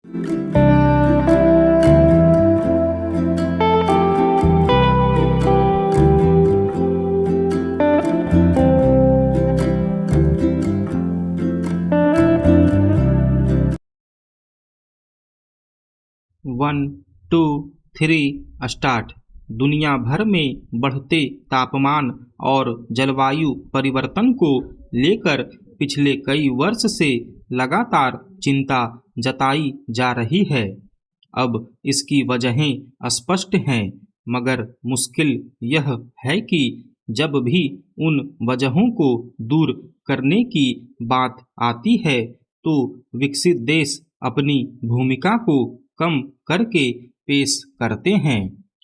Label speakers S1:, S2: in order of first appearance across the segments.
S1: 1, 2, 3 start. दुनिया भर में बढ़ते तापमान और जलवायु परिवर्तन को लेकर पिछले कई वर्ष से लगातार चिंता जताई जा रही है। अब इसकी वजहें स्पष्ट हैं, मगर मुश्किल यह है कि जब भी उन वजहों को दूर करने की बात आती है तो विकसित देश अपनी भूमिका को कम करके पेश करते हैं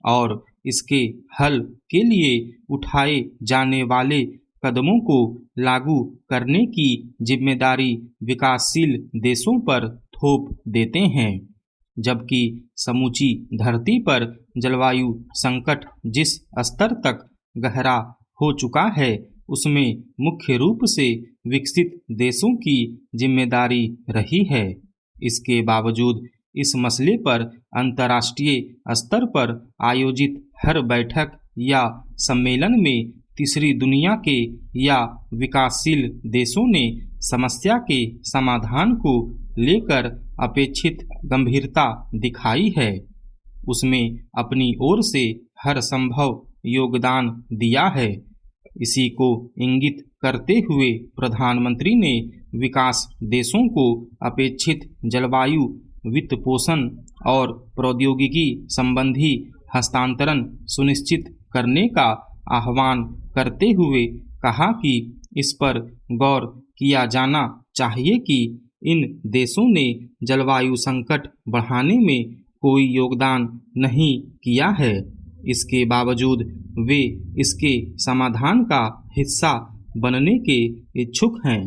S1: और इसके हल के लिए उठाए जाने वाले कदमों को लागू करने की जिम्मेदारी विकासशील देशों पर थोप देते हैं। जबकि समूची धरती पर जलवायु संकट जिस स्तर तक गहरा हो चुका है, उसमें मुख्य रूप से विकसित देशों की जिम्मेदारी रही है। इसके बावजूद इस मसले पर अंतर्राष्ट्रीय स्तर पर आयोजित हर बैठक या सम्मेलन में तीसरी दुनिया के या विकासशील देशों ने समस्या के समाधान को लेकर अपेक्षित गंभीरता दिखाई है। उसमें अपनी ओर से हर संभव योगदान दिया है। इसी को इंगित करते हुए प्रधानमंत्री ने विकास देशों को अपेक्षित जलवायु वित्त पोषण और प्रौद्योगिकी संबंधी हस्तांतरण सुनिश्चित करने का आह्वान करते हुए कहा कि इस पर गौर किया जाना चाहिए कि इन देशों ने जलवायु संकट बढ़ाने में कोई योगदान नहीं किया है। इसके बावजूद वे इसके समाधान का हिस्सा बनने के इच्छुक हैं।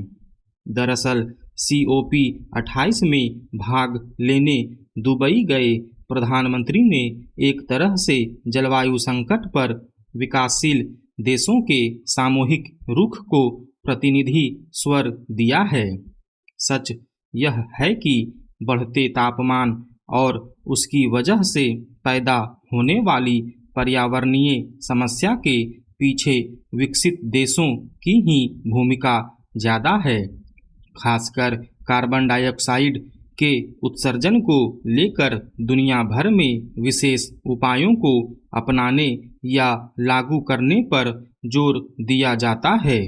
S1: दरअसल COP28 में भाग लेने दुबई गए प्रधानमंत्री ने एक तरह से जलवायु संकट पर विकासशील देशों के सामूहिक रुख को प्रतिनिधि स्वर दिया है। सच यह है कि बढ़ते तापमान और उसकी वजह से पैदा होने वाली पर्यावरणीय समस्या के पीछे विकसित देशों की ही भूमिका ज़्यादा है। खासकर कार्बन डाइऑक्साइड के उत्सर्जन को लेकर दुनिया भर में विशेष उपायों को अपनाने या लागू करने पर जोर दिया जाता है।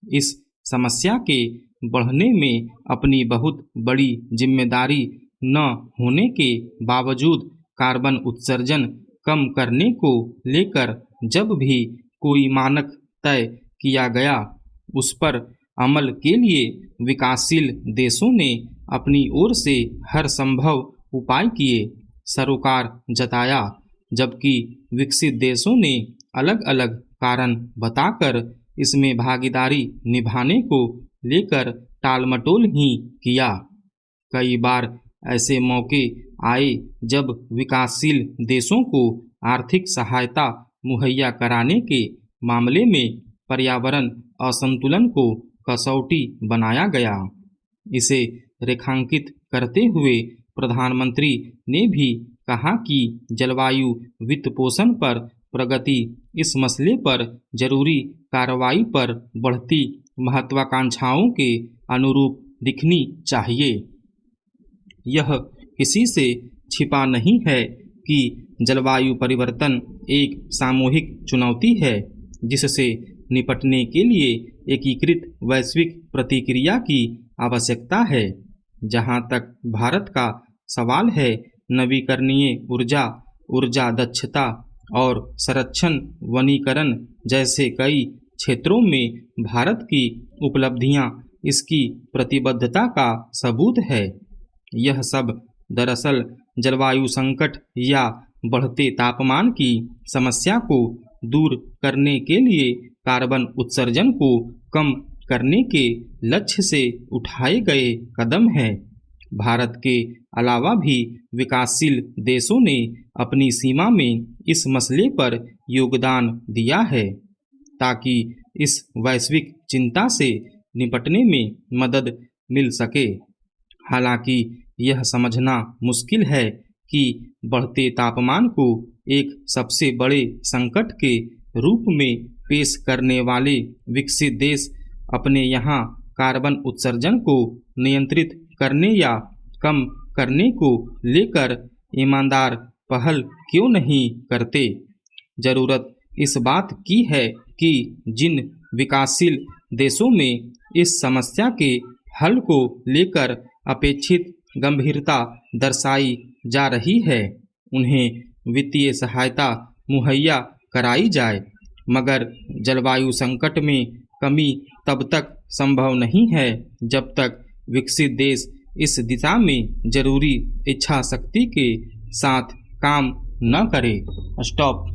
S1: इस समस्या के बढ़ने में अपनी बहुत बड़ी जिम्मेदारी न होने के बावजूद कार्बन उत्सर्जन कम करने को लेकर जब भी कोई मानक तय किया गया, उस पर अमल के लिए विकासशील देशों ने अपनी ओर से हर संभव उपाय किए, सरोकार जताया, जबकि विकसित देशों ने अलग अलग कारण बताकर इसमें भागीदारी निभाने को लेकर टालमटोल ही किया। कई बार ऐसे मौके आए जब विकासशील देशों को आर्थिक सहायता मुहैया कराने के मामले में पर्यावरण असंतुलन को कसौटी बनाया गया। इसे रेखांकित करते हुए प्रधानमंत्री ने भी कहा कि जलवायु वित्त पोषण पर प्रगति इस मसले पर जरूरी कार्रवाई पर बढ़ती महत्वाकांक्षाओं के अनुरूप दिखनी चाहिए। यह किसी से छिपा नहीं है कि जलवायु परिवर्तन एक सामूहिक चुनौती है, जिससे निपटने के लिए एकीकृत वैश्विक प्रतिक्रिया की आवश्यकता है। जहां तक भारत का सवाल है, नवीकरणीय ऊर्जा, ऊर्जा दक्षता और संरक्षण वनीकरण जैसे कई क्षेत्रों में भारत की उपलब्धियां इसकी प्रतिबद्धता का सबूत है। यह सब दरअसल जलवायु संकट या बढ़ते तापमान की समस्या को दूर करने के लिए कार्बन उत्सर्जन को कम करने के लक्ष्य से उठाए गए कदम हैं। भारत के अलावा भी विकासशील देशों ने अपनी सीमा में इस मसले पर योगदान दिया है, ताकि इस वैश्विक चिंता से निपटने में मदद मिल सके। हालांकि यह समझना मुश्किल है कि बढ़ते तापमान को एक सबसे बड़े संकट के रूप में पेश करने वाले विकसित देश अपने यहाँ कार्बन उत्सर्जन को नियंत्रित करने या कम करने को लेकर ईमानदार पहल क्यों नहीं करते। जरूरत इस बात की है कि जिन विकासशील देशों में इस समस्या के हल को लेकर अपेक्षित गंभीरता दर्शाई जा रही है, उन्हें वित्तीय सहायता मुहैया कराई जाए। मगर जलवायु संकट में कमी तब तक संभव नहीं है जब तक विकसित देश इस दिशा में जरूरी इच्छा शक्ति के साथ काम न करे। स्टॉप।